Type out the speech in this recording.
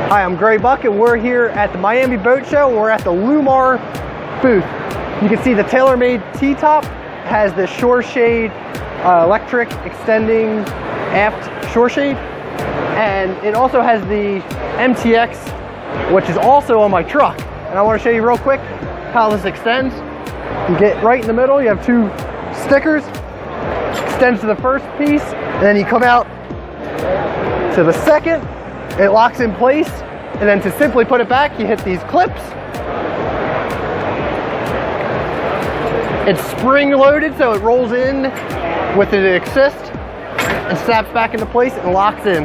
Hi, I'm Grae Buck and we're here at the Miami Boat Show and we're at the Lewmar booth. You can see the tailor-made T-top has the SureShade electric extending aft SureShade, and it also has the MTX, which is also on my truck. And I want to show you real quick how this extends. You get right in the middle, you have two stickers, extends to the first piece, and then you come out to the second, it locks in place, and then to simply put it back, you hit these clips. It's spring loaded, so it rolls in with the assist and snaps back into place and locks in.